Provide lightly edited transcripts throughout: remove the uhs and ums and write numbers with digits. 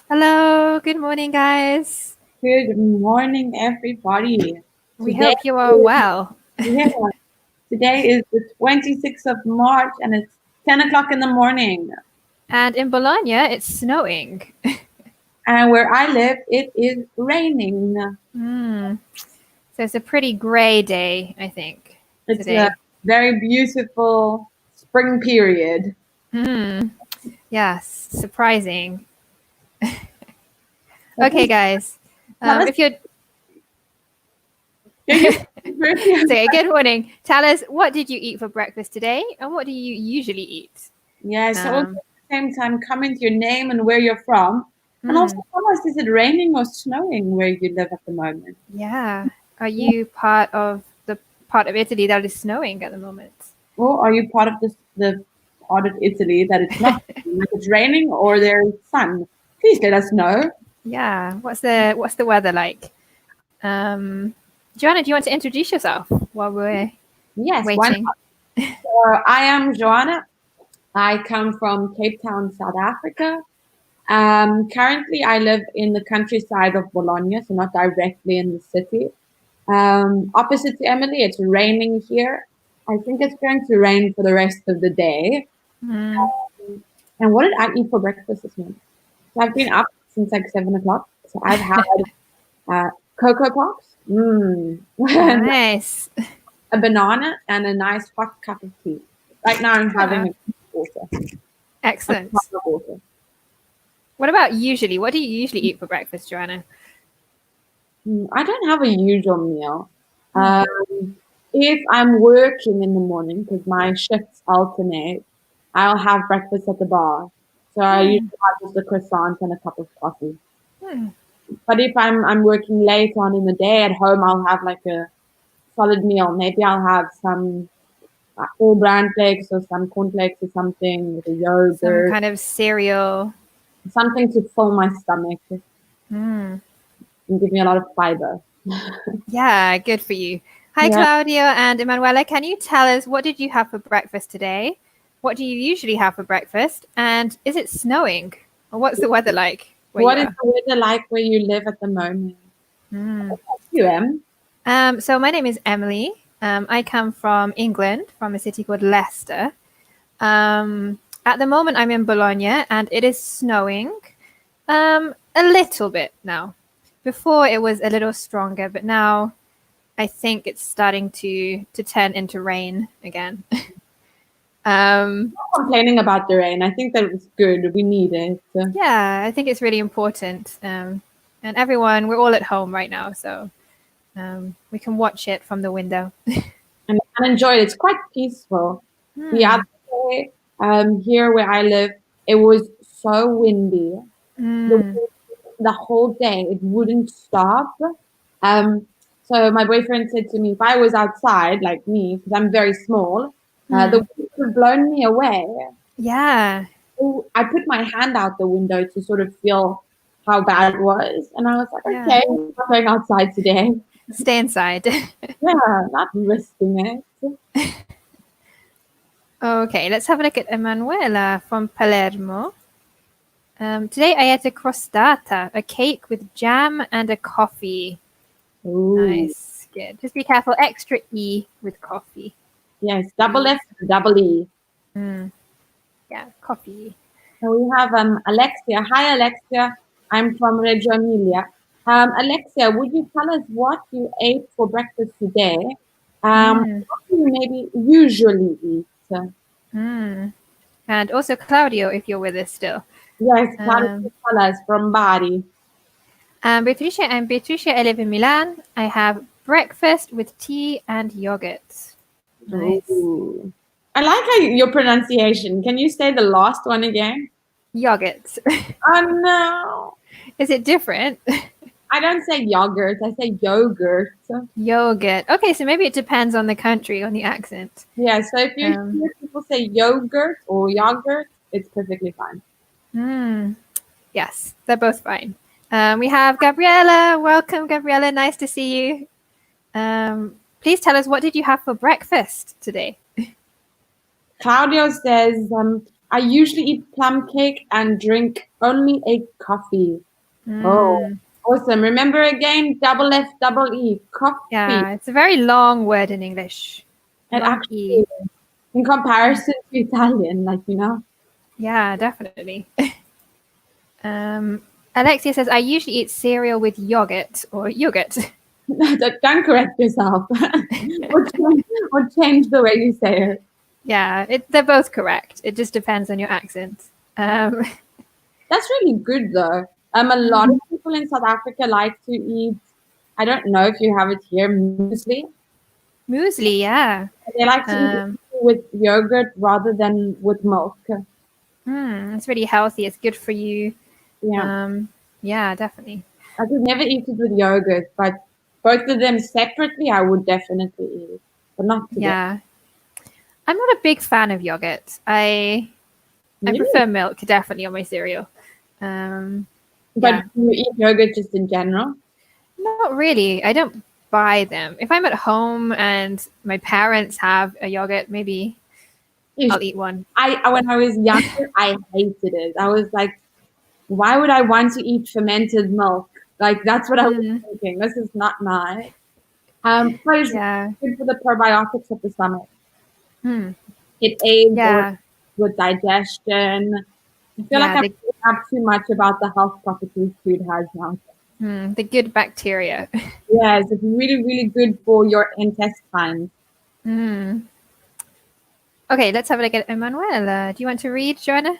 Hello, good morning, guys. Good morning, everybody. We Today hope you are is, well. yeah, today is the 26th of March and it's 10 o'clock in the morning. And in Bologna, it's snowing. And where I live, it is raining. So it's a pretty gray day, I think, It's a today. very beautiful spring period. Yes, surprising. So Okay, please guys. tell us, If you're yeah, you first. so good morning. Tell us, what did you eat for breakfast today, and what do you usually eat? Yeah, so also at Um, the same time, comment your name and where you're from. And also hmm, tell us, is it raining or snowing where you live at the moment? yeah. Are you part of the part of Italy that is snowing at the moment? Or are you part of the part of Italy that it's not like it's raining or there's sun? Please let us know. Yeah. What's the weather like? Joanna, do you want to introduce yourself while we're Yes, why waiting? not? I am Joanna. I come from Cape Town, South Africa. Currently, I live in the countryside of Bologna, so not directly in the city. Opposite to Emily, it's raining here. I think it's going to rain for the rest of the day. Mm, And what did I eat for breakfast this morning? So I've been up since like 7 o'clock. So I've had Cocoa Pops, nice. a banana, and a nice hot cup of tea. Right now, I'm having Ah, a cup of water, a cup excellent. of water. What about usually? What do you usually eat for breakfast, Joanna? I don't have a usual meal. Hmm. If I'm working in the morning, because my shifts alternate, I'll have breakfast at the bar. So I Hmm. usually have just a croissant and a cup of coffee. Hmm. But if I'm working late on in the day at home, I'll have like a solid meal. Maybe I'll have some all bran flakes or some cornflakes or something with a Some yogurt, kind of cereal. something to fill my stomach Hmm. and give me a lot of fiber. Yeah, good for you. Hi, Yeah. Claudia and Emanuela. Can you tell us, what did you have for breakfast today? What do you usually have for breakfast? And is it snowing? Or what's the weather like where What you is are? the weather like where you live at the moment? Hmm. You am. So my name is Emily. I come from England, from a city called Leicester. At the moment, I'm in Bologna, and it is snowing a little bit now. Before it was a little stronger, but now I think it's starting to turn into rain again. um, Not complaining about the rain. I think that it's good. We need it. yeah, I think it's really important. And everyone, we're all at home right now, so we can watch it from the window. And enjoy it. It's quite peaceful. The Hmm. other day, here where I live, it was so windy. The Mm. the whole day. It wouldn't stop. Um, so my boyfriend said to me, if I was outside, like me, because I'm very small, the Hmm. wind would have blown me away. Yeah. So I put my hand out the window to sort of feel how bad it was. And I was like, Yeah. okay, I'm not going outside today. Stay inside. Yeah, not risking it. Okay, let's have a look at Emanuela from Palermo. Today I ate a crostata, a cake with jam and a coffee. Ooh, Nice, good. Just be careful, extra E with coffee, yes, double please. F, double E. Mm, yeah, coffee. So we have Alexia. Hi, Alexia. I'm from Reggio Emilia. Alexia, would you tell us what you ate for breakfast today? Mm, What do you maybe usually eat? mm. And also Claudio, if you're with us still. Yes, Um, tell us from Bari. I'm Beatrice. I live in Milan. I have breakfast with tea and yogurt. Nice. Ooh. I like how your pronunciation. Can you say the last one again? Yogurt. Oh no. Is it different? I don't say yogurt, I say yogurt. Yogurt. Okay, so maybe it depends on the country, on the accent. Yeah, so if you Um, hear people say yogurt or yogurt, it's perfectly fine. mm, yes, they're both fine. We have Gabriella. Welcome, Gabriella. Nice to see you. Please tell us, what did you have for breakfast today? Claudio says I usually eat plum cake and drink only a coffee. Oh, Mm. awesome. Remember again, double F, double E, coffee. Yeah, it's a very long word in English. It Long E. actually, in comparison to Italian, like, you know. Yeah, definitely. um, Alexia says, I usually eat cereal with yogurt or yogurt. Don't correct yourself. or change the way you say it. Yeah, they're both correct. It just depends on your accent. Um, That's really good though. A lot of people in South Africa like to eat, I don't know if you have it here, muesli. muesli, yeah. They like to eat it Um, with yogurt rather than with milk. it's really healthy. It's good for you. Yeah. Yeah, definitely. I could never eat it with yogurt, but both of them separately I would definitely eat. But not together. Yeah. I'm not a big fan of yogurt. I Really? prefer milk definitely on my cereal. But Yeah. you eat yogurt just in general? Not really. I don't buy them. If I'm at home and my parents have a yogurt, maybe Ish. I'll eat one. When I was younger, I hated it. I was like, why would I want to eat fermented milk? Like that's what I was Mm, thinking. This is not nice. But it's yeah. good for the probiotics of the stomach. Hmm. It aids Yeah. with digestion. I feel like Yeah. I'm thinking up too much about the health properties food has now. The good bacteria. Yes, it's really, really good for your intestines. Hmm. Okay, let's have a look at Emanuela. Do you want to read, Joanna?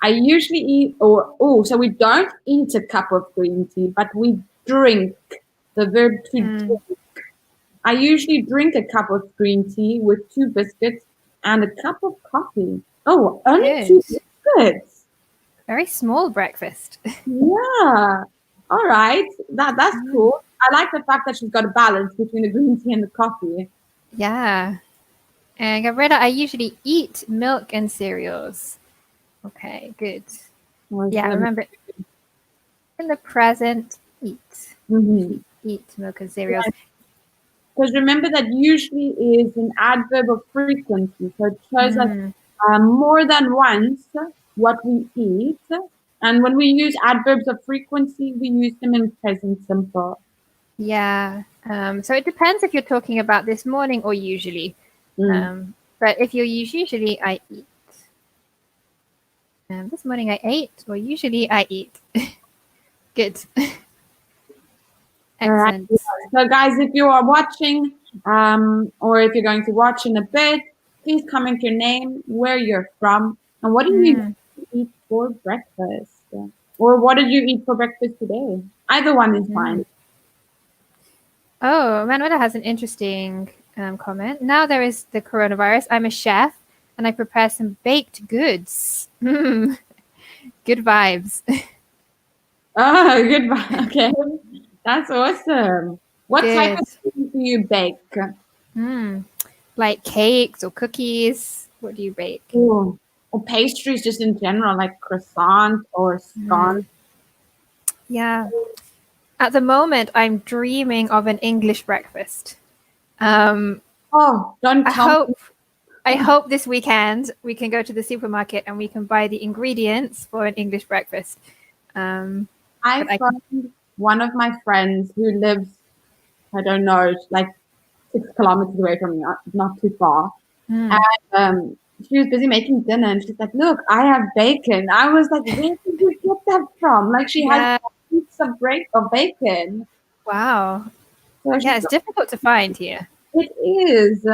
I usually eat, so we don't eat a cup of green tea, but we drink. The verb to Mm, drink. I usually drink a cup of green tea with 2 biscuits and a cup of coffee. Oh, only good. 2 biscuits. Very small breakfast. Yeah. All right. That's cool. I like the fact that she's got a balance between the green tea and the coffee. Yeah. And Gabriela, I usually eat milk and cereals. Okay, good. Yeah, Awesome. remember in the present, eat. Mm-hmm. Eat milk and cereals. Because remember that usually is an adverb of frequency. So it shows us Mm, more than once what we eat. And when we use adverbs of frequency, we use them in present simple. yeah. So it depends if you're talking about this morning or usually. Mm. But if you use usually, I eat. This morning I ate, or usually I eat. Good. All right. Excellent. So, guys, if you are watching, or if you're going to watch in a bit, please comment your name, where you're from, and what do you eat for breakfast? Or what did you eat for breakfast today? Either one is fine. Oh, Manuela has an interesting comment. Now there is the coronavirus. I'm a chef and I prepare some baked goods. Good vibes. Oh, goodbye. Okay. That's awesome. What type Good. of things do you bake? Like cakes or cookies. What do you bake? Ooh. Or pastries just in general, like croissant or scones. Yeah. At the moment, I'm dreaming of an English breakfast. Um, Oh, don't I tell me. hope I hope this weekend we can go to the supermarket and we can buy the ingredients for an English breakfast. Um, I but I found one of my friends who lives, I don't know, like 6 kilometers away from me, not too far. And she was busy making dinner and she's like, look, I have bacon. I was like, where did you get that from? Like she has yeah. heaps of bacon. Wow. So Yeah, she's it's like, difficult to find here. it is.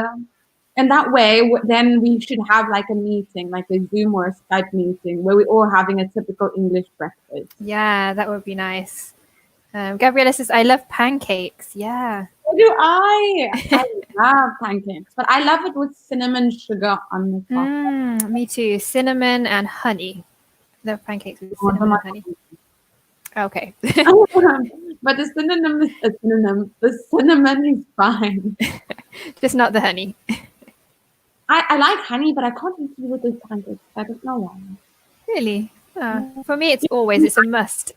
And that way, then we should have like a meeting, like a Zoom or a Skype meeting where we're all having a typical English breakfast. Yeah, that would be nice. Gabriella says, I love pancakes. Yeah. So do I. I love pancakes, but I love it with cinnamon sugar on the top. Me too. Cinnamon and honey. I love pancakes with Those are cinnamon my and honey. Okay. But the synonym is a synonym. The cinnamon is fine. Just not the honey. I like honey, but I can't eat it with those pancakes. I don't know why. Really? For me, it's a must.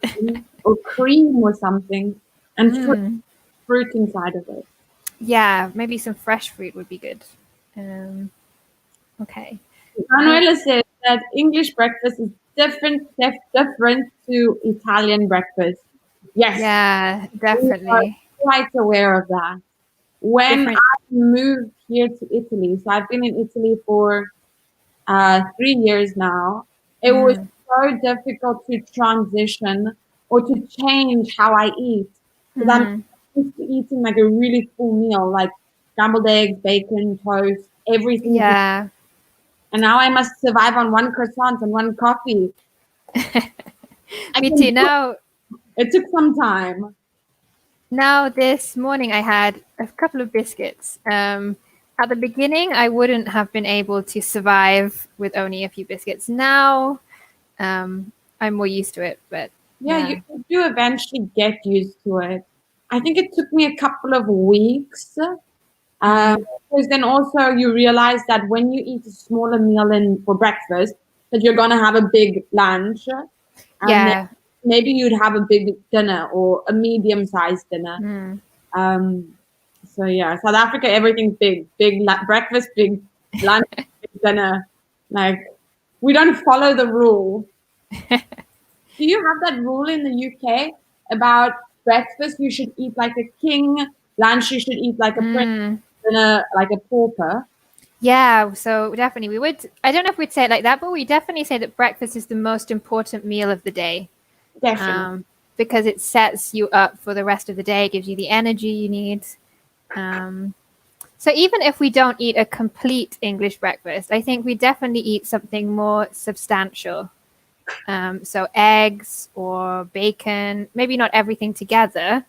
Or cream or something, and fruit inside of it. Yeah, maybe some fresh fruit would be good. Okay. Manuela says that English breakfast is different to Italian breakfast. Yes, Yeah, we are definitely. quite aware of that. When Different. I moved here to Italy, so I've been in Italy for 3 years now, it was Mm, so difficult to transition or to change how I eat. Because I'm mm, used to eating like a really full meal, like scrambled eggs, bacon, toast, everything. yeah. And now I must survive on one croissant and one coffee. I Me can too. do Now, it. It took some time. now this morning I had a couple of biscuits. At the beginning, I wouldn't have been able to survive with only a few biscuits. Now, I'm more used to it, but Yeah, yeah. you do eventually get used to it. I think it took me a couple of weeks. Mm, Because then also you realize that when you eat a smaller meal in for breakfast, that you're gonna have a big lunch, and then yeah. maybe you'd have a big dinner or a medium-sized dinner. Mm. Um, so yeah, South Africa, everything's big, breakfast, big lunch, big dinner. Like we don't follow the rule. Do you have that rule in the UK about breakfast? You should eat like a king. Lunch, you should eat like a prince. Mm. Dinner, like a pauper. Yeah, so definitely we would. I don't know if we'd say it like that, but we definitely say that breakfast is the most important meal of the day, Definitely. um, because it sets you up for the rest of the day, gives you the energy you need. Um, so even if we don't eat a complete English breakfast, I think we definitely eat something more substantial. So eggs or bacon, maybe not everything together,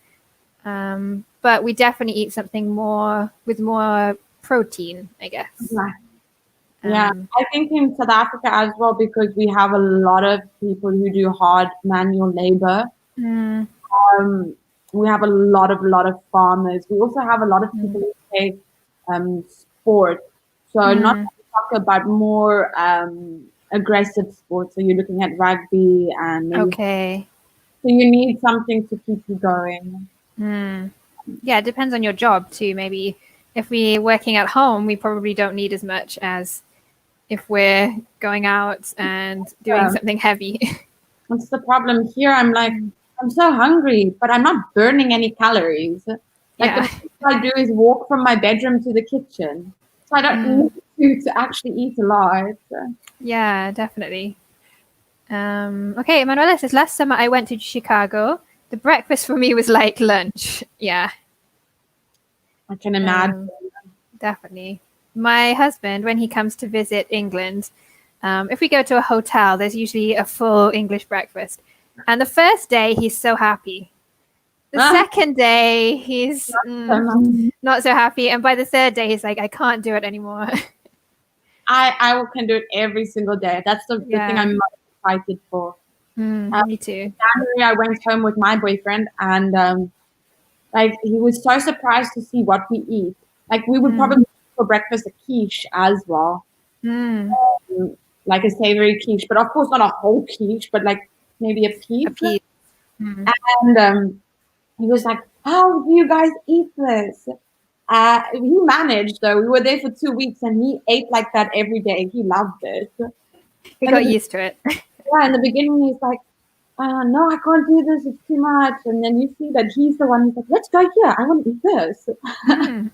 but we definitely eat something more with more protein, I guess. Yeah. Yeah. Um, I think in South Africa as well, because we have a lot of people who do hard manual labor. mm, Um, we have a lot of farmers. We also have a lot of people mm, who play sport. So not mm. soccer, but more aggressive sports. So you're looking at rugby and maybe Okay. so you need something to keep you going. Mm. Yeah, it depends on your job too. Maybe if we're working at home, we probably don't need as much as if we're going out and doing Yeah. something heavy. What's the problem here? I'm like, Mm. I'm so hungry, but I'm not burning any calories. Like the Yeah. most I do is walk from my bedroom to the kitchen. So I don't Mm. need to actually eat a lot. Yeah, definitely. Okay, Manuela says last summer I went to Chicago. The breakfast for me was like lunch. Yeah, I can imagine. um, definitely. My husband, when he comes to visit England, if we go to a hotel, there's usually a full English breakfast. And the first day, he's so happy. The Ah, second day, he's not so happy. And by the third day, he's like, I can't do it anymore. can do it every single day. That's the thing Yeah. I'm most excited for. Uh, Me too. January, I went home with my boyfriend, and like he was so surprised to see what we eat. Like we would Mm. probably eat for breakfast a quiche as well. Mm. Like a savory quiche, but of course not a whole quiche, but like maybe a A piece. piece. Mm. And he was like, "How do you guys eat this?" He managed though. We were there for 2 weeks, and he ate like that every day. He loved it. He And got in the, used to it. yeah, in the beginning, he's like, "No, I can't do this. It's too much." And then you see that he's the one who's like, "Let's go here. I want to eat this." Mm.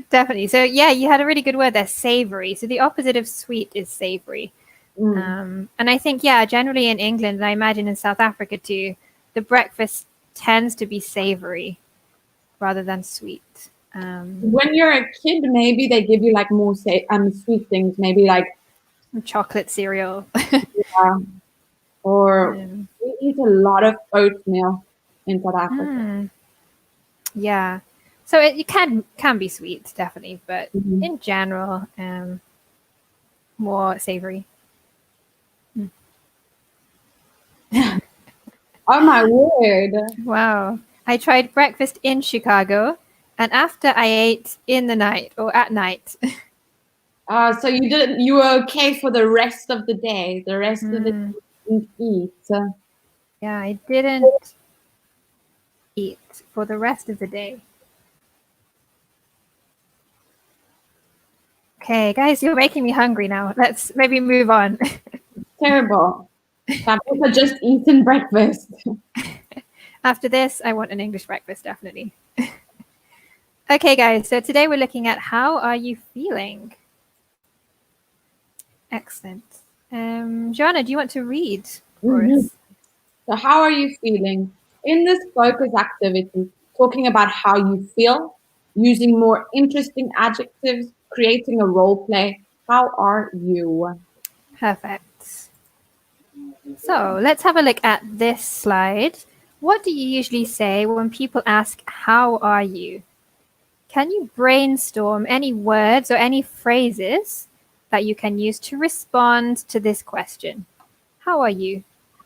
Definitely. So yeah, you had a really good word there, savory. So the opposite of sweet is savory. Mm. And I think, yeah, generally in England, and I imagine in South Africa too, the breakfast tends to be savory rather than sweet. When you're a kid, maybe they give you like more say sweet things, maybe like Chocolate cereal. uh, or um, we eat a lot of oatmeal in South Africa. mm, yeah. So it can be sweet, definitely, but Mhm. in general, more savory. Oh my word! Wow. I tried breakfast in Chicago, and after I ate in the night or at night. So you were okay for the rest of the day. The rest of the day Mm, you didn't eat. yeah, I didn't eat for the rest of the day. Okay, guys, you're making me hungry now. Let's maybe move on. Terrible. I've also just eaten breakfast. After this, I want an English breakfast, definitely. Okay, guys, so today we're looking at how are you feeling? Excellent. Joanna, do you want to read for Mhm. us? So, how are you feeling? In this focus activity, talking about how you feel, using more interesting adjectives, creating a role play. How are you? Perfect. So let's have a look at this slide. What do you usually say when people ask, how are you? Can you brainstorm any words or any phrases that you can use to respond to this question? How are you?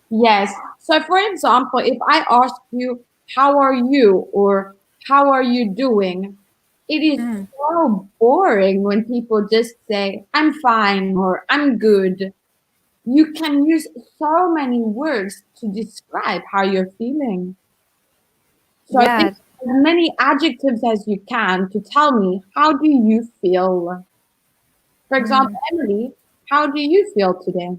Yes. So, for example, if I ask you, how are you? Or how are you doing? It is Mm, so boring when people just say, I'm fine or I'm good. You can use so many words to describe how you're feeling. So I think yeah. as many adjectives as you can to tell me, how do you feel? For example, Mm. Emily, how do you feel today?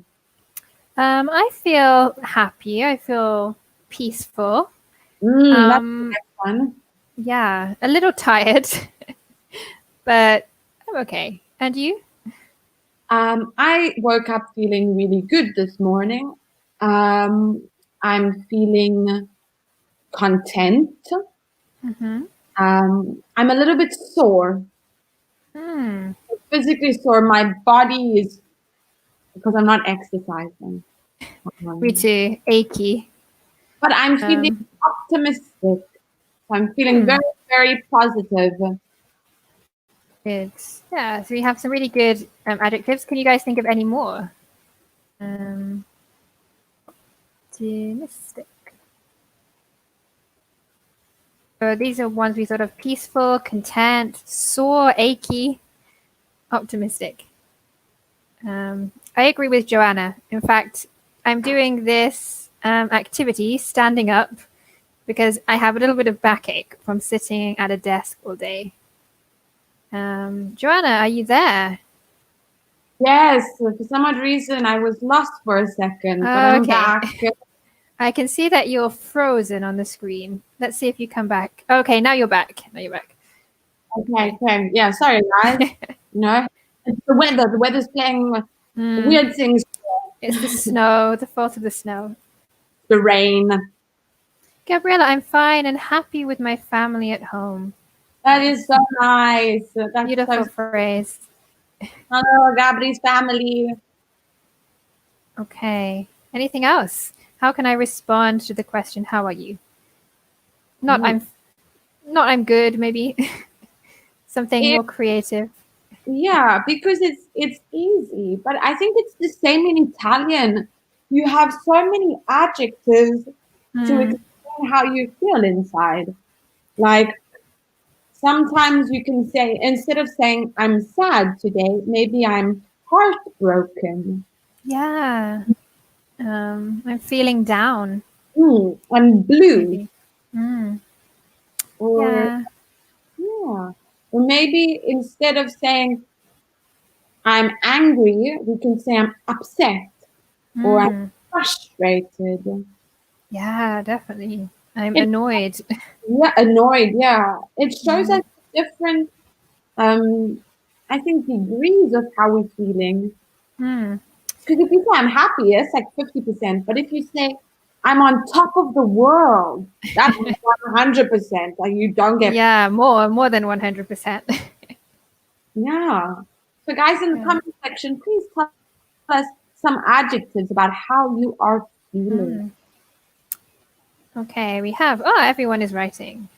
I feel happy. I feel peaceful. That's the Um, next one. yeah, a little tired, but I'm okay. And you? I woke up feeling really good this morning. Um, I'm feeling content. Mm-hmm. I'm a little bit sore, Mm, physically sore. My body is because I'm not exercising. me Um, too. Achy. but I'm feeling Um, optimistic. So I'm feeling hmm. very, very positive. Good. Yeah, so we have some really good adjectives. Can you guys think of any more? Um, optimistic. So these are ones we sort of peaceful, content, sore, achy, optimistic. I agree with Joanna. In fact, I'm doing this activity standing up because I have a little bit of backache from sitting at a desk all day. Joanna, are you there? Yes, for some odd reason I was lost for a second, but I'm Okay. back. I can see that you're frozen on the screen. Let's see if you come back. Okay, now you're back. Now you're back. Okay, okay. Yeah, sorry guys. It's the weather. The weather's playing Mm, weird things. it's the snow, the fault of the snow. The rain. Gabriella, I'm fine and happy with my family at home. That is Nice. so nice. That's so. Beautiful phrase. Hello, Gabri's family. Okay. Anything else? How can I respond to the question, how are you? Not Mm. I'm not I'm good, maybe. Something It, more creative. yeah, because it's easy, but I think it's the same in Italian. You have so many adjectives to Hmm. explain how you feel inside. Like sometimes you can say, instead of saying, I'm sad today, maybe I'm heartbroken. Yeah. I'm feeling down, I'm blue. maybe. Mm. Or, Yeah. yeah. Or maybe instead of saying, I'm angry, we can say, I'm upset or I'm Mm. frustrated. Yeah, definitely. I'm It's, annoyed. yeah, annoyed. Yeah. It shows Mm. us different, um, I think, degrees of how we're feeling. Mm. Because if you say I'm happy, it's like 50%. But if you say I'm on top of the world, that's 100%. Like you don't get, Yeah, more than 100%. yeah. So, guys, in the Yeah. comment section, please tell us some adjectives about how you are feeling. Mm. Okay, we have. Oh, everyone is writing.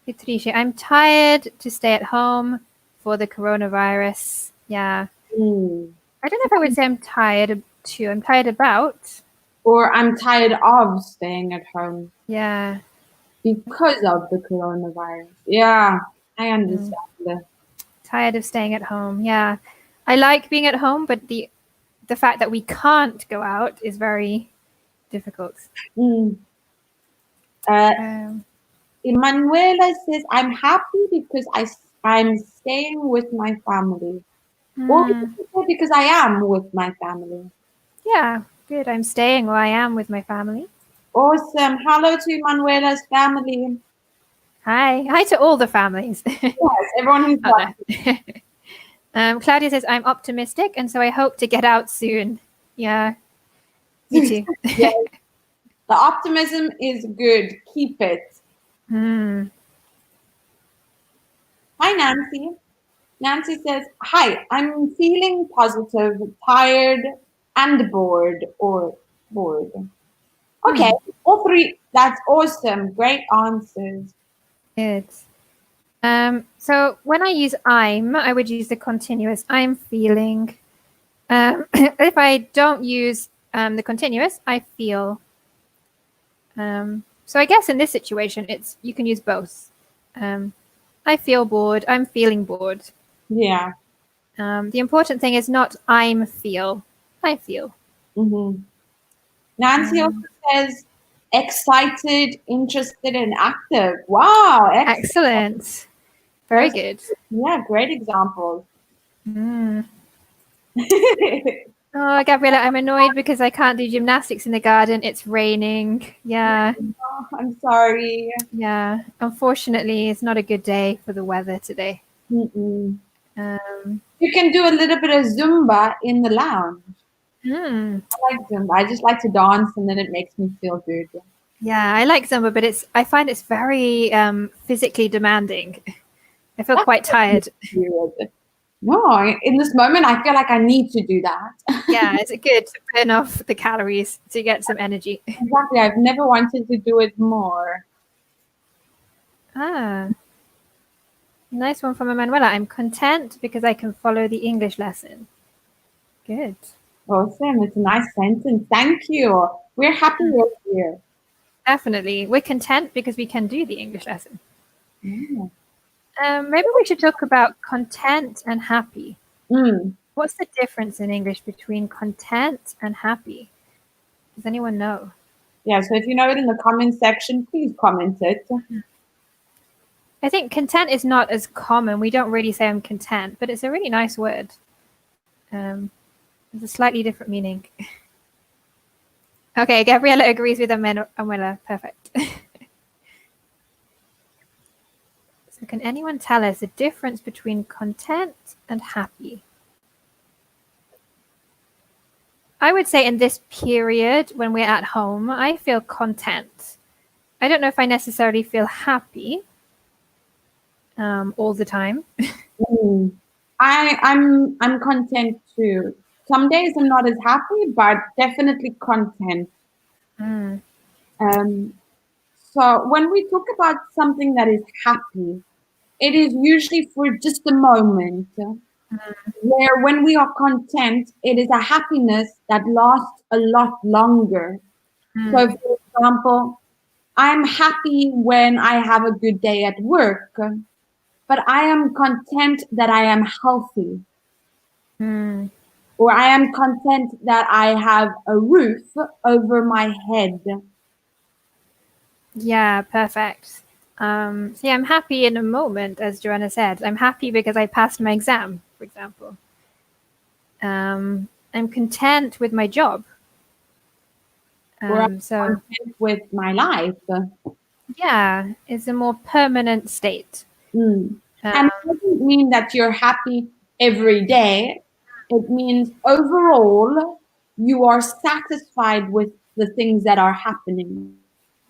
Patricia, I'm tired to stay at home for the coronavirus. Yeah. Mm. I don't know if I would say I'm tired to. I'm tired about. Or I'm tired of staying at home Yeah. because of the coronavirus. Yeah, I Mm. understand. Tired of staying at home. Yeah. I like being at home, but the fact that we can't go out is very difficult. Mm. Uh, Um, Emanuela says, I'm happy because I'm staying with my family. Or you can say because I am with my family. Yeah, good. I'm staying where I am with my family. Awesome. Hello to Manuela's family. Hi. Hi to all the families Yes, everyone who's out watching. there. Claudia says, I'm optimistic, and so I hope to get out soon. Yeah, me too. Yes, the optimism is good. Keep it. Mm, Hi, Nancy. Nancy says, hi, I'm feeling positive, tired, and bored or bored. Okay, mm, all three. That's awesome. Great answers. good. So when I use I would use the continuous. I'm feeling. If I don't use the continuous, I feel. So I guess in this situation, it's you can use both. Um, I feel bored. I'm feeling bored. Yeah. The important thing is not I'm feel. I feel. Mm-hmm. Nancy also says, excited, interested, and active. Wow, excellent. Excellent. Very Those, good. yeah, great examples. Mm. Oh, Gabriella, I'm annoyed because I can't do gymnastics in the garden. It's raining. Yeah, Oh, I'm sorry. yeah. Unfortunately, it's not a good day for the weather today. Mm-mm. Um, You can do a little bit of Zumba in the lounge. hmm. I like Zumba. I just like to dance and then it makes me feel good. Yeah, I like Zumba, but I find it's very physically demanding. I feel That's quite tired. weird. No, in this moment, I feel like I need to do that. Yeah, it's good to burn off the calories to get some energy. Exactly. I've never wanted to do it more. Ah, nice one from Emanuela. I'm content because I can follow the English lesson. Good. Awesome. It's a nice sentence. Thank you. We're happy you're here. Definitely. We're content because we can do the English lesson. Mm. Maybe we should talk about content and happy. Mm. What's the difference in English between content and happy? Does anyone know? Yeah, so if you know it in the comment section, please comment it. I think content is not as common. We don't really say I'm content, but it's a really nice word. It's a slightly different meaning. Okay, Gabriella agrees with Amuela. Perfect. So can anyone tell us the difference between content and happy? I would say in this period when we're at home, I feel content. I don't know if I necessarily feel happy all the time. Mm. I'm content too. Some days I'm not as happy, but definitely content. Mm, Um, so when we talk about something that is happy, it is usually for just a moment. Where when we are content, it is a happiness that lasts a lot longer. So, mm, for example, I'm happy when I have a good day at work, but I am content that I am healthy, mm. or I am content that I have a roof over my head. Yeah, perfect. So yeah, I'm happy in a moment, as Joanna said. I'm happy because I passed my exam, for example. I'm content with my job. Or I'm So content with my life. yeah, it's a more permanent state. Mm. Uh, And it doesn't mean that you're happy every day. It means overall you are satisfied with the things that are happening.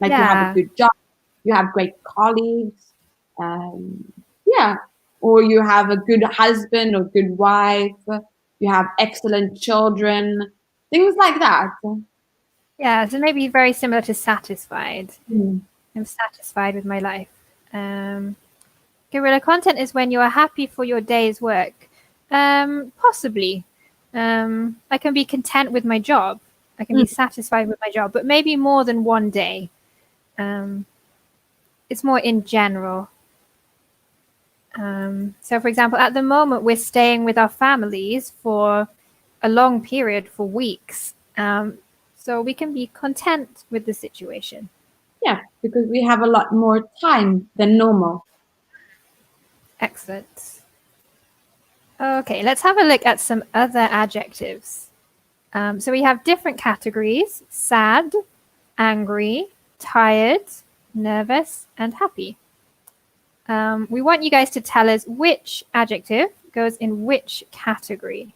Like you have a yeah, good job, you have great colleagues, yeah, or you have a good husband or good wife, you have excellent children, things like that. yeah. So maybe very similar to satisfied. Mm. I'm satisfied with my life. Guerrilla content is when you are happy for your day's work. Possibly. I can be content with my job. I can be Mm. satisfied with my job, but maybe more than one day. Um, it's more in general. So, for example, at the moment, we're staying with our families for a long period, for weeks. So we can be content with the situation. Yeah, because we have a lot more time than normal. Excellent. Okay, let's have a look at some other adjectives. So we have different categories: sad, angry, tired, nervous, and happy. We want you guys to tell us which adjective goes in which category.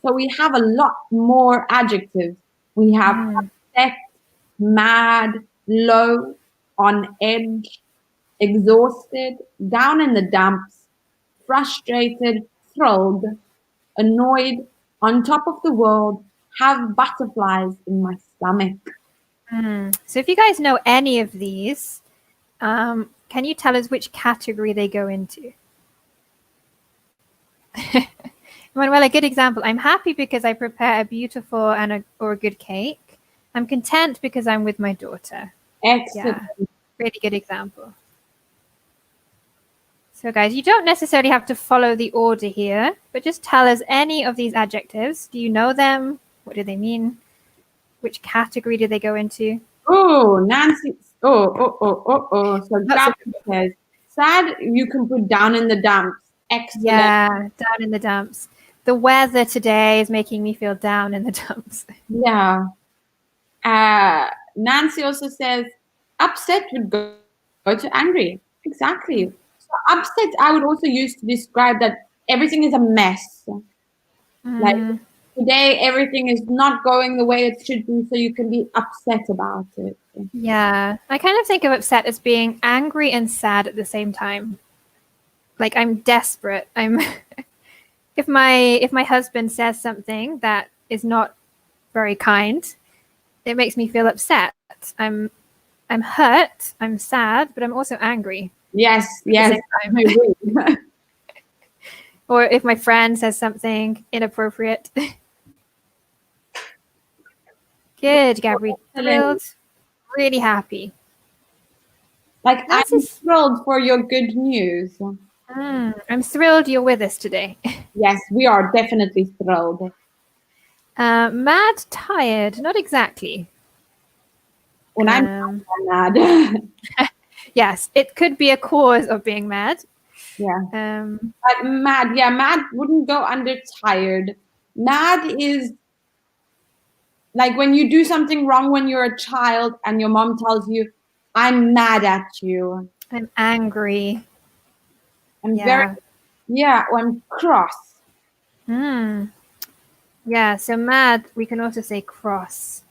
So we have a lot more adjectives. We have upset, mad, low, on edge, exhausted, down in the dumps, frustrated, thrilled, annoyed, on top of the world, have butterflies in my stomach. So if you guys know any of these, can you tell us which category they go into? Manuel, a good example. I'm happy because I prepare a beautiful or a good cake. I'm content because I'm with my daughter. Excellent. Yeah, really good example. So guys, you don't necessarily have to follow the order here, but just tell us any of these adjectives. Do you know them? What do they mean? Which category do they go into? Oh, Nancy. So Lots of Gabby says, sad, you can put down in the dumps. Excellent. Yeah, down in the dumps. The weather today is making me feel down in the dumps. Yeah. Nancy also says, upset would go to angry. Exactly. So upset, I would also use to describe that everything is a mess. Like today, everything is not going the way it should be, so you can be upset about it. Yeah, I kind of think of upset as being angry and sad at the same time. Like I'm desperate. I'm if my husband says something that is not very kind, it makes me feel upset. I'm hurt, I'm sad, but I'm also angry Yes, at the yes. same time. Or if my friend says something inappropriate. Good, Gabri. Thrilled, really happy. Like I'm thrilled for your good news. I'm thrilled you're with us today. Yes, we are definitely thrilled. Mad, tired, not exactly. When I'm mad. Yes, it could be a cause of being mad. Yeah. But mad, yeah, mad wouldn't go under tired. Mad is like when you do something wrong when you're a child and your mom tells you, I'm mad at you. I'm angry. I'm or I'm cross. Yeah, so mad, we can also say cross.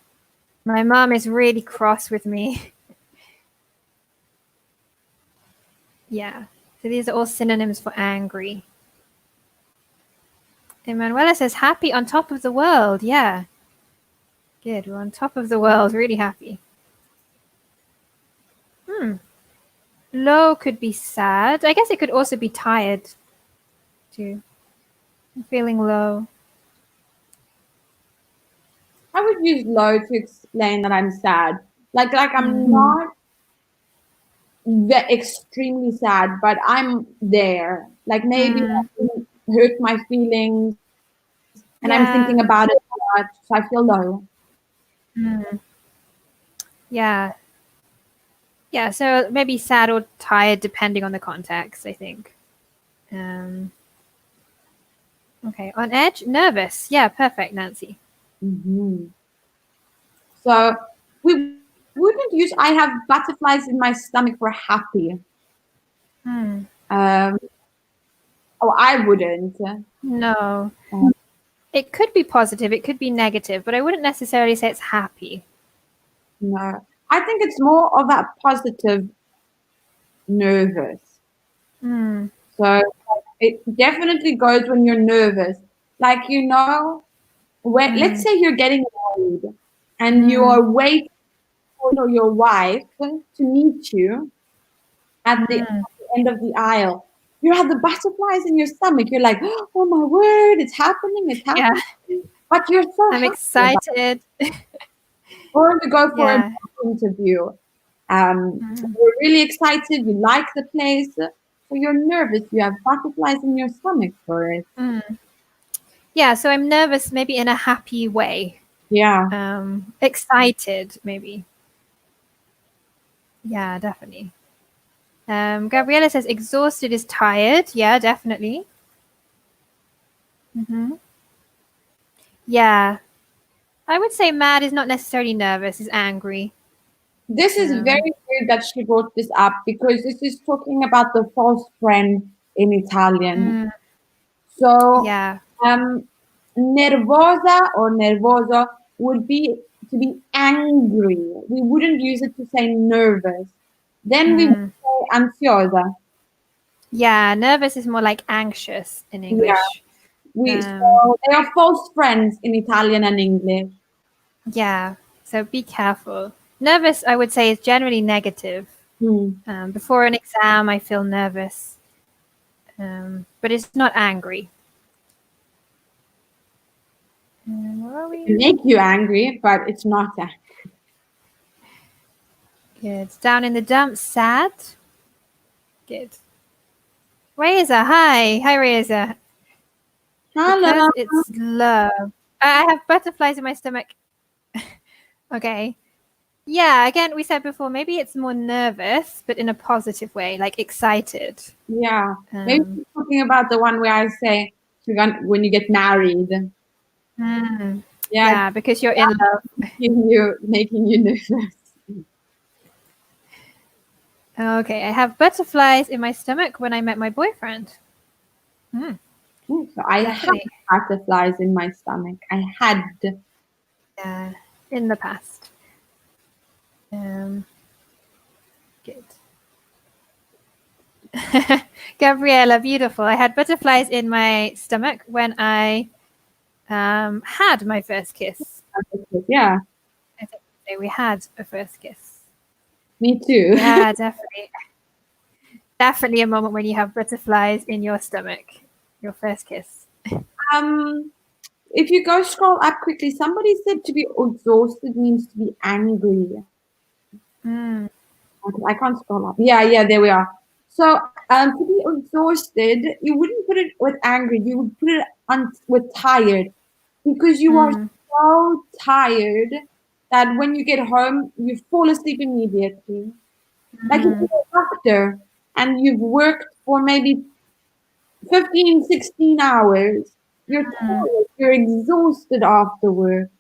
My mom is really cross with me. Yeah, so these are all synonyms for angry. Emanuela says happy, on top of the world. Yeah. Good, we're on top of the world, really happy. Low could be sad. I guess it could also be tired too. I'm feeling low. I would use low to explain that I'm sad. Like I'm not extremely sad, but I'm there. Like maybe I didn't hurt my feelings and I'm thinking about it a lot, so I feel low. Yeah. Yeah, so maybe sad or tired depending on the context, I think. Okay, on edge, nervous. Yeah, perfect, Nancy. So we wouldn't use I have butterflies in my stomach for happy. I wouldn't. No. It could be positive, it could be negative, but I wouldn't necessarily say it's happy. No. I think it's more of a positive nervous. So it definitely goes when you're nervous. Like, when let's say you're getting married and you are waiting for your wife to meet you at the end of the aisle. You have the butterflies in your stomach. You're like, oh my word, it's happening, it's happening. Yeah. But you're so I'm happy excited. or to go for a interview. You're really excited, you like the place, so you're nervous, you have butterflies in your stomach for it. Yeah, so I'm nervous maybe in a happy way. Yeah. Excited, maybe. Yeah, definitely. Gabriella says exhausted is tired. Yeah, definitely. Hmm. Yeah. I would say mad is not necessarily nervous, is angry. This is Um, very weird that she brought this up because this is talking about the false friend in Italian. mm, So, yeah. nervosa or nervoso would be to be angry. We wouldn't use it to say nervous. Then we would Mm. say ansiosa. Yeah, nervous is more like anxious in Yeah, English. Um, so they are false friends in Italian and English. yeah, so be careful. Nervous, I would say, is generally negative. Hmm. Before an exam, I feel nervous, but it's not angry. Where are we? Make you angry, but it's not that. Good. Down in the dumps, sad. Good. Reza, hi. Hi, Reza. Hello. Because it's love. I have butterflies in my stomach. Okay. Yeah, again, we said before, maybe it's more nervous, but in a positive way, like excited. Yeah, maybe Um, you're talking about the one where I say when you get married. mm, Yeah, yeah, because you're in love. making you nervous. Okay, I have butterflies in my stomach when I met my boyfriend. Mm, Ooh, so I had definitely. butterflies in my stomach. I had. Yeah, in the past. Um, good. Gabriella, beautiful. I had butterflies in my stomach when I had my first kiss. Yeah, I think we had a first kiss. me too. Yeah, definitely. Definitely a moment when you have butterflies in your stomach. Your first kiss. um, if you go scroll up quickly, somebody said to be exhausted means to be angry. Mm, I can't scroll up. Yeah, there we are. So, to be exhausted, you wouldn't put it with angry. You would put it on with tired, because you are mm, so tired that when you get home, you fall asleep immediately. Like if mm, you're a doctor and you've worked for maybe 15, 16 hours, you're mm, tired, you're exhausted after work.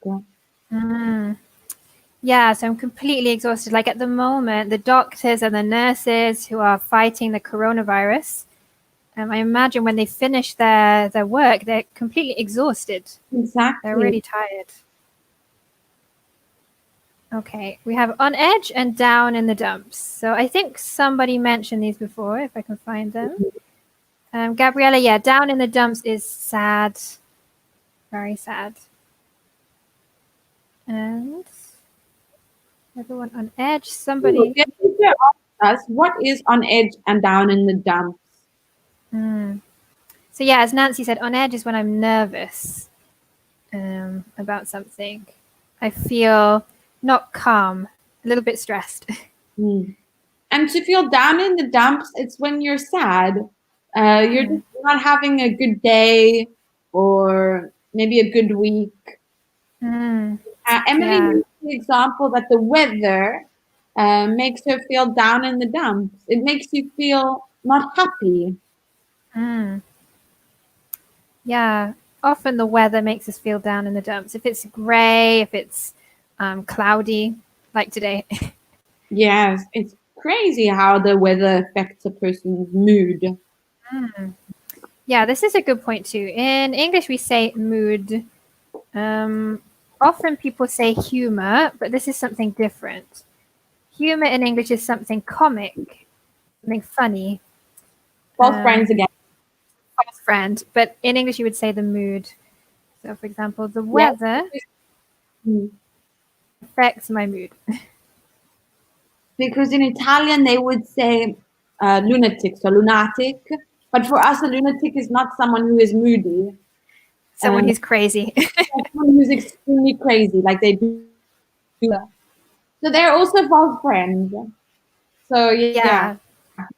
mm. Yeah, so I'm completely exhausted. Like at the moment, the doctors and the nurses who are fighting the coronavirus, I imagine when they finish their work, they're completely exhausted. They're Exactly. really tired. Okay, we have on edge and down in the dumps. So I think somebody mentioned these before, if I can find them. Gabriella, yeah, down in the dumps is sad, very sad. And everyone on edge, Ooh, somebody. the teacher asked us what is on edge and down in the dumps. Mm. So yeah, as Nancy said, on edge is when I'm nervous about something. I feel not calm, a little bit stressed. Hmm. And to feel down in the dumps, it's when you're sad. You're just not having a good day or maybe a good week. Mm. Emily Yeah. used the example that the weather makes her feel down in the dumps. It makes you feel not happy. Mm. Yeah. Often the weather makes us feel down in the dumps. If it's grey, if it's cloudy, like today. Yes, it's crazy how the weather affects a person's mood. Mm. Yeah, this is a good point too. In English, we say mood. Um, Often people say humor, but this is something different. Humor in English is something comic, something funny, False friends again. false friend. But in English, you would say the mood. So, for example, the Yes. weather Hmm. affects my mood. Because in Italian they would say lunatic, so lunatic. But for us, a lunatic is not someone who is moody. Someone who's crazy. Someone who's extremely crazy, like they do. So they're also false friends. So yeah, Yeah,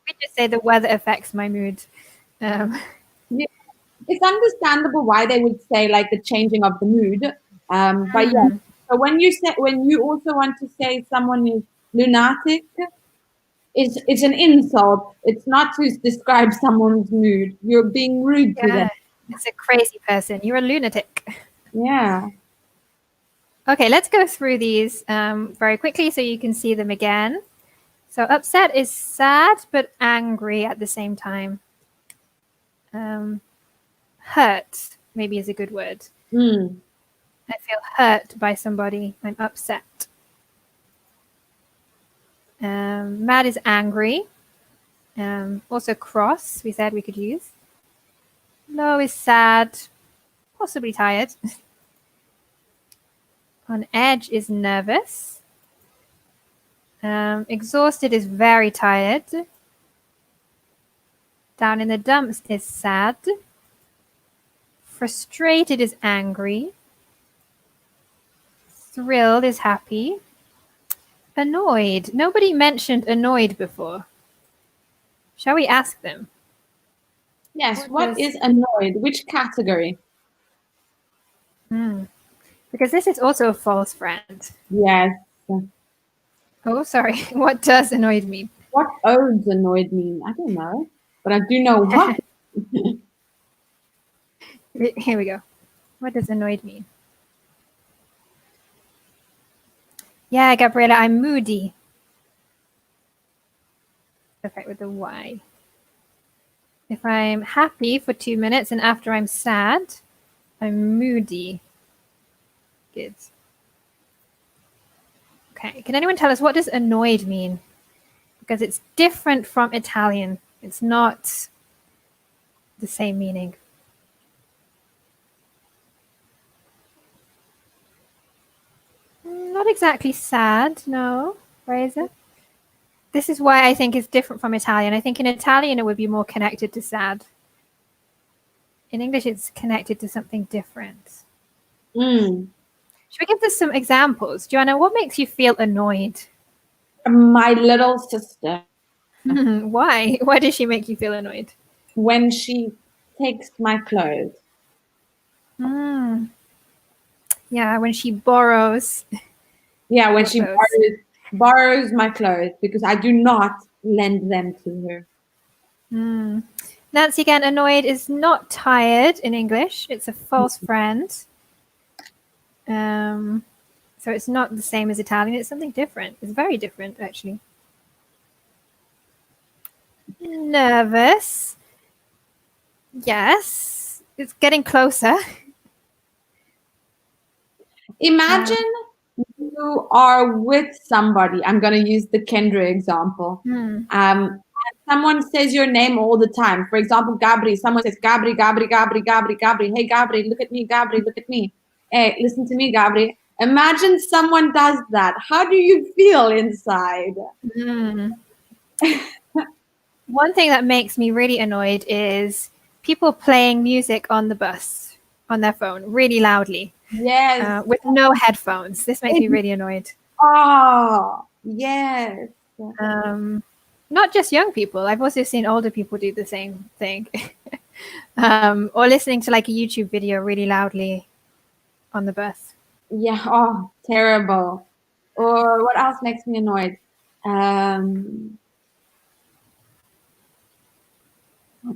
we just say the weather affects my mood. Um, yeah. It's understandable why they would say like the changing of the mood. But yeah, mm, so when you also want to say someone is lunatic, it's an insult. It's not to describe someone's mood. You're being rude to them. yeah, It's a crazy person. You're a lunatic. Yeah. Okay, let's go through these very quickly so you can see them again. So upset is sad but angry at the same time. Hurt maybe is a good word. Mm. I feel hurt by somebody. I'm upset. Mad is angry. Also cross, we said we could use. Low is sad, possibly tired. On edge is nervous. Exhausted is very tired. Down in the dumps is sad. Frustrated is angry. Thrilled is happy. Annoyed. Nobody mentioned annoyed before. Shall we ask them? Yes. What is annoyed? Which category? Because this is also a false friend. Yes. Oh, sorry. What does annoyed mean? What odes annoyed me? I don't know, but I do know what. Here we go. What does annoyed mean? Yeah, Gabriella, I'm moody. Perfect with the Y. If I'm happy for 2 minutes and after I'm sad, I'm moody. Good. Okay, can anyone tell us what does annoyed mean? Because it's different from Italian. It's not the same meaning. Not exactly sad, no. Razor. This is why I think it's different from Italian. I think in Italian it would be more connected to sad. In English it's connected to something different. Mm. Should we give this some examples? Joanna, what makes you feel annoyed? My little sister, Why? Why does she make you feel annoyed? when she takes my clothes. Yeah, when she borrows. Yeah, when Your she clothes. borrows my clothes because I do not lend them to her. Nancy again, annoyed is not tired in English. It's a false friend. So it's not the same as Italian. It's something different. It's very different, actually. Nervous. Yes. It's getting closer. Imagine you are with somebody. I'm going to use the Kendra example. And someone says your name all the time. For example, Gabri. Someone says, Gabri, Gabri, Gabri, Gabri, Gabri. Hey, Gabri, look at me, Gabri, look at me. Hey, listen to me, Gabri. Imagine someone does that. How do you feel inside? One thing that makes me really annoyed is people playing music on the bus on their phone really loudly. Yes. With no headphones. This makes me really annoyed. Oh, yes. Not just young people. I've also seen older people do the same thing. Or listening to like a YouTube video really loudly on the bus. Yeah. Oh, terrible. Or what else makes me annoyed?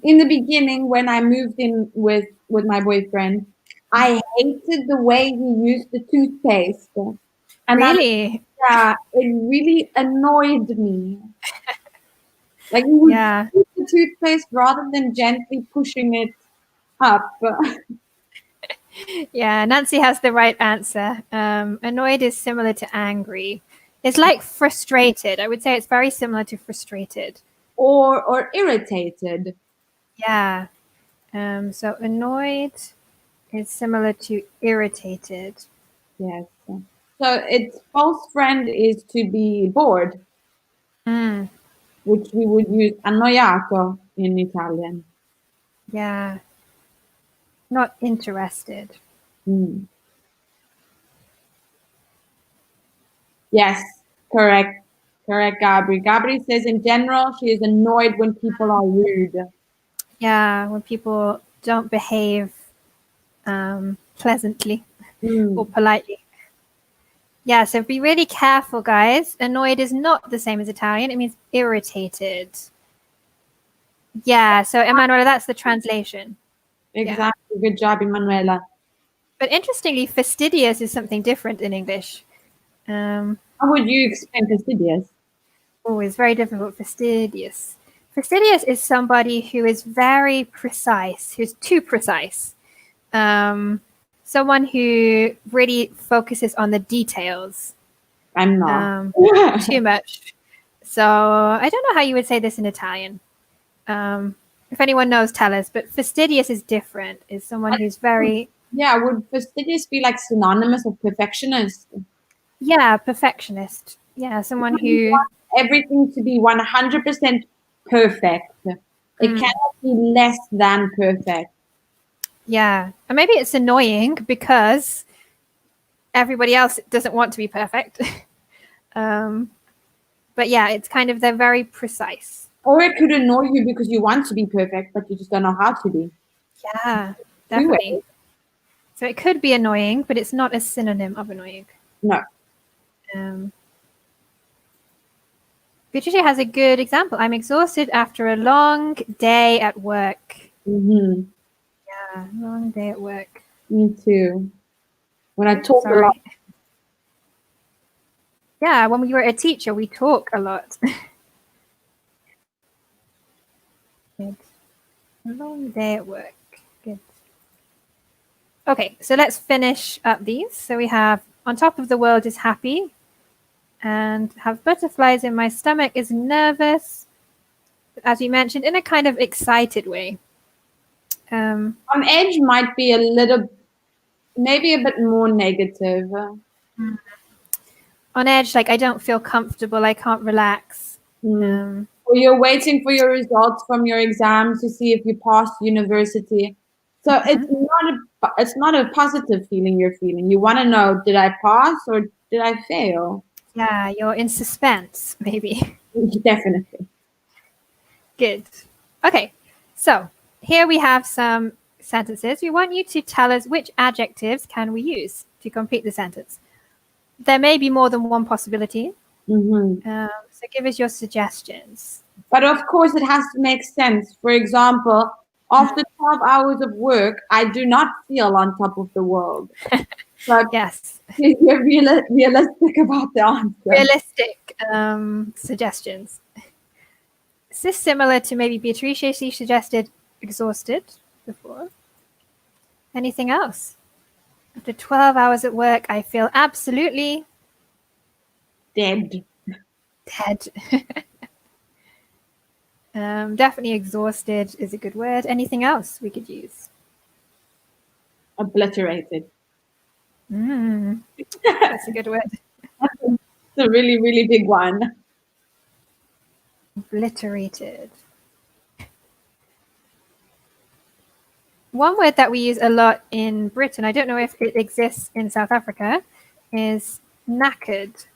In the beginning, when I moved in with my boyfriend, I hated the way he used the toothpaste. And Really? yeah, it really annoyed me. Like he would use the toothpaste rather than gently pushing it up. Yeah, Nancy has the right answer. Annoyed is similar to angry. It's like frustrated. I would say it's very similar to frustrated. Or irritated. Yeah. So annoyed is similar to irritated. Yes. So its false friend is to be bored, which we would use annoiato in Italian. Yeah. Not interested. Yes, correct. Correct, Gabri. Gabri says in general she is annoyed when people are rude. Yeah, when people don't behave pleasantly or politely. Yeah, so be really careful, guys. Annoyed is not the same as Italian. It means irritated. Yeah, so Emanuela, that's the translation. Exactly. Good job, Emanuela. But interestingly, fastidious is something different in English. How would you explain fastidious? Oh, it's very difficult. Fastidious. Fastidious is somebody who is very precise, who's too precise. Someone who really focuses on the details. I'm not. Too much. So I don't know how you would say this in Italian. If anyone knows, tell us. But fastidious is different. Is someone who's very... Yeah, would fastidious be like synonymous of perfectionist? Yeah, perfectionist. Yeah, someone who... Everything to be 100% perfect. It cannot be less than perfect. Yeah, and maybe it's annoying because everybody else doesn't want to be perfect. But yeah, it's kind of, they're very precise. Or it could annoy you because you want to be perfect, but you just don't know how to be. Yeah, definitely. So it could be annoying, but it's not a synonym of annoying. No. Beatrice has a good example. I'm exhausted after a long day at work. Mm-hmm. Yeah, long day at work. Me too. When I talk a lot. Yeah, when we were a teacher, we talk a lot. Good. A long day at work. Good. Okay, so let's finish up these. So we have on top of the world is happy, and have butterflies in my stomach is nervous, as you mentioned, in a kind of excited way. On edge might be a little, maybe a bit more negative. On edge, like I don't feel comfortable, I can't relax. Or you're waiting for your results from your exams to see if you passed university. So it's not a positive feeling you're feeling. You want to know, did I pass or did I fail? Yeah, you're in suspense, maybe. Definitely. Good. Okay, so here we have some sentences. We want you to tell us which adjectives can we use to complete the sentence. There may be more than one possibility. So give us your suggestions. But of course, it has to make sense. For example, after 12 hours of work, I do not feel on top of the world. But yes. You're realistic about the answer. Realistic suggestions. Is this similar to maybe Beatrice? She suggested exhausted before. Anything else? After 12 hours at work, I feel absolutely dead. Definitely exhausted is a good word. Anything else we could use? Obliterated. That's a good word. It's a really, really big one. Obliterated. One word that we use a lot in Britain, I don't know if it exists in South Africa, is knackered.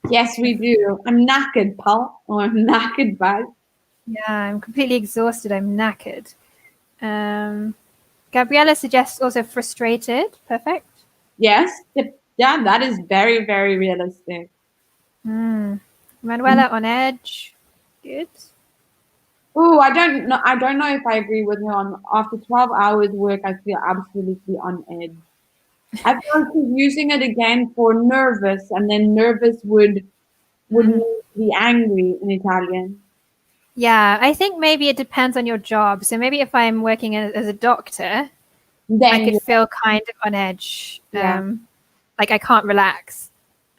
Yes, we do. I'm knackered, pal. Or I'm knackered, bud. Yeah, I'm completely exhausted. I'm knackered. Gabriella suggests also frustrated. Perfect. Yes. Yeah, that is very, very realistic. Manuela on edge. Good. Oh, I don't know if I agree with her on after 12 hours work, I feel absolutely on edge. I feel like she's using it again for nervous, and then nervous would mean be angry in Italian. Yeah, I think maybe it depends on your job. So maybe if I'm working as a doctor, then I could feel kind of on edge. Yeah. Like I can't relax.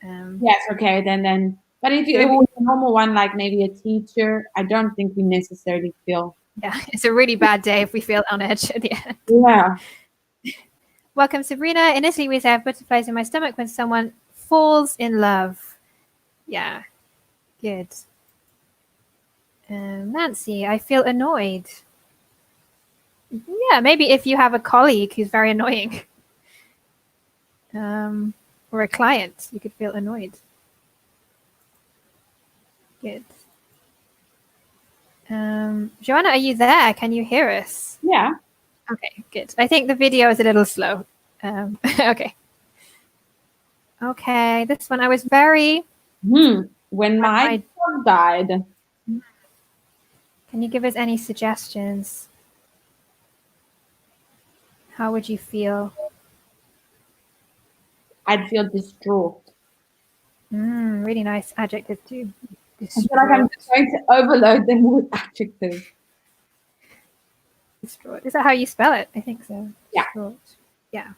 Yes, okay, then. But if it was a normal one, like maybe a teacher, I don't think we necessarily feel. Yeah, it's a really bad day if we feel on edge at the end. Yeah. Welcome, Sabrina. In Italy, we say I have butterflies in my stomach when someone falls in love. Yeah, good. Nancy, I feel annoyed. Yeah, maybe if you have a colleague who's very annoying. Or a client, you could feel annoyed. Good. Joanna, are you there? Can you hear us? Yeah. Okay, good. I think the video is a little slow. Okay. Okay, this one I was very... When my dog died. Can you give us any suggestions? How would you feel? I'd feel distraught. Really nice adjective too. I feel like I'm Distraught. just going to overload them with adjectives. Distraught. Is that how you spell it? I think so. Yeah. Distraught. Yeah.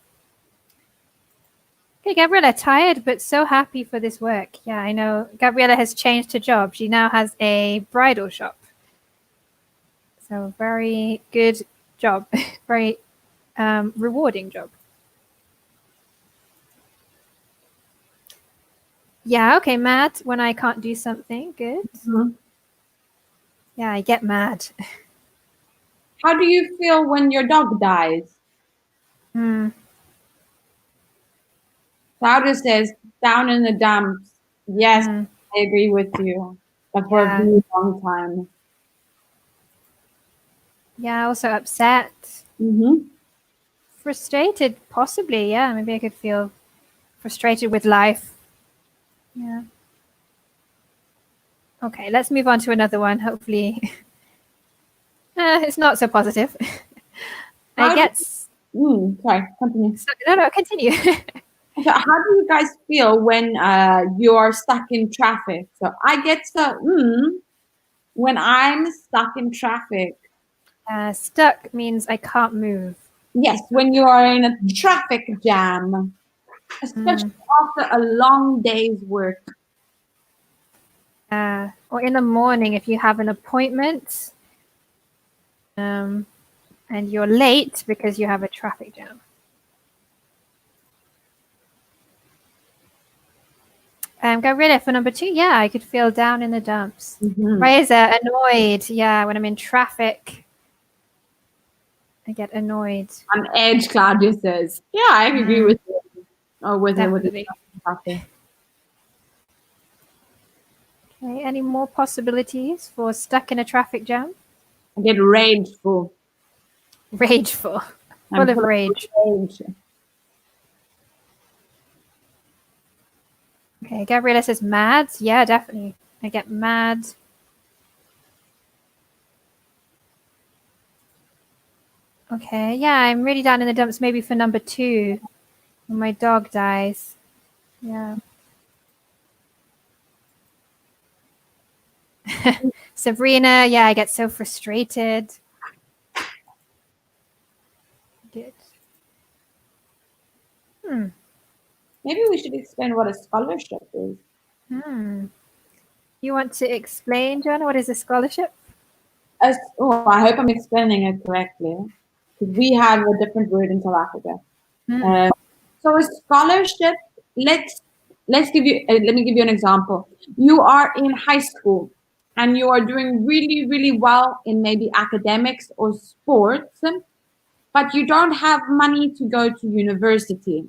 Okay, Gabriella, tired but so happy for this work. Yeah, I know. Gabriella has changed her job. She now has a bridal shop. So very good job. Very rewarding job. Yeah, okay, mad when I can't do something. Good. Mhm. Yeah, I get mad. How do you feel when your dog dies? Hmm. Claudia says, down in the dumps. Yes, Hmm. I agree with you. But for a Yeah. really long time. Yeah, also upset. Mm-hmm. Frustrated, possibly. Yeah, maybe I could feel frustrated with life. Yeah. Okay, let's move on to another one. Hopefully, it's not so positive. I How do get. sorry, continue. No, no, continue. So how do you guys feel when you are stuck in traffic? So I get when I'm stuck in traffic. Stuck means I can't move. Yes, when you are in a traffic jam, especially after a long day's work. Or in the morning if you have an appointment and you're late because you have a traffic jam. Gabriella, for number 2, yeah, I could feel down in the dumps. Mm-hmm. Reza, annoyed. Yeah, when I'm in traffic, I get annoyed. On edge, Claudia says. Yeah, I agree with you. Or with her with the Definitely. traffic. Okay, any more possibilities for stuck in a traffic jam? I get rageful. Rageful. I'm Full of full of rage. rage. Okay, Gabriella says mad. Yeah, definitely. I get mad. Okay, yeah, I'm really down in the dumps maybe for number 2 when my dog dies. Yeah. Sabrina, yeah, I get so frustrated. Good. Maybe we should explain what a scholarship is. You want to explain, Joanna, what is a scholarship? I hope I'm explaining it correctly. Because we have a different word in South Africa. So a scholarship, let's give you let me give you an example. You are in high school and you are doing really, really well in maybe academics or sports, but you don't have money to go to university.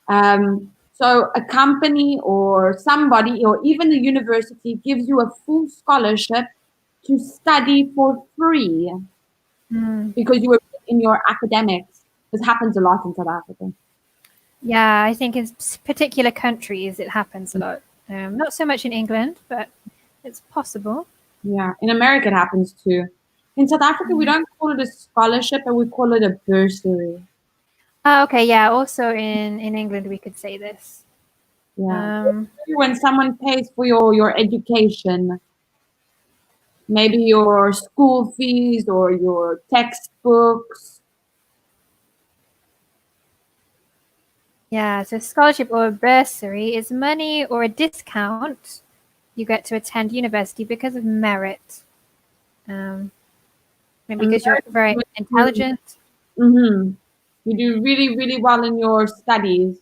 So a company or somebody or even the university gives you a full scholarship to study for free because you were in your academics. This happens a lot in South Africa. Yeah, I think in particular countries it happens a lot. Not so much in England, but it's possible. Yeah, in America it happens too. In South Africa, we don't call it a scholarship, but we call it a bursary. Oh, okay, yeah, also in England we could say this. Yeah. When someone pays for your education, maybe your school fees or your textbooks. Yeah, so scholarship or a bursary is money or a discount you get to attend university because of merit. And because you're very intelligent. Mm-hmm. You do really, really well in your studies.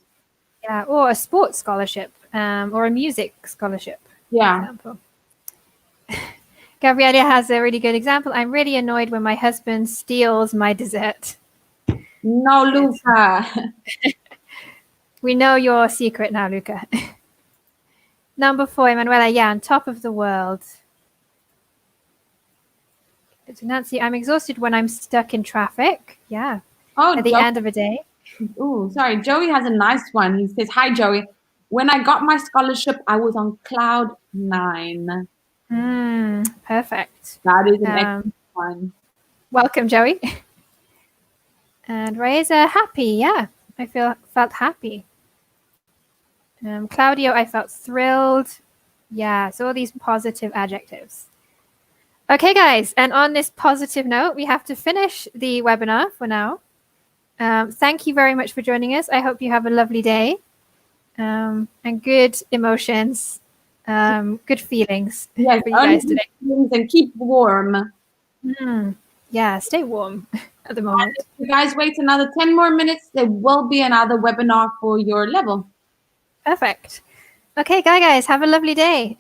Yeah, or a sports scholarship or a music scholarship, for Yeah. example. Gabriella has a really good example. I'm really annoyed when my husband steals my dessert. No, Luca. We know your secret now, Luca. Number 4, Emanuela. Yeah, on top of the world. Nancy, I'm exhausted when I'm stuck in traffic. Yeah, Oh, at the end of a day. oh, sorry. Joey has a nice one. He says, "Hi, Joey. When I got my scholarship, I was on cloud 9." Perfect. That is an excellent one. Welcome, Joey. And Reza, happy. Yeah, I felt happy. Claudio, I felt thrilled. Yeah, so all these positive adjectives. Okay, guys, and on this positive note, we have to finish the webinar for now. Thank you very much for joining us. I hope you have a lovely day and good emotions, good feelings Yes, for you guys today. and keep warm. Yeah, stay warm at the moment. If you guys wait another 10 more minutes, there will be another webinar for your level. Perfect. Okay, guys, have a lovely day.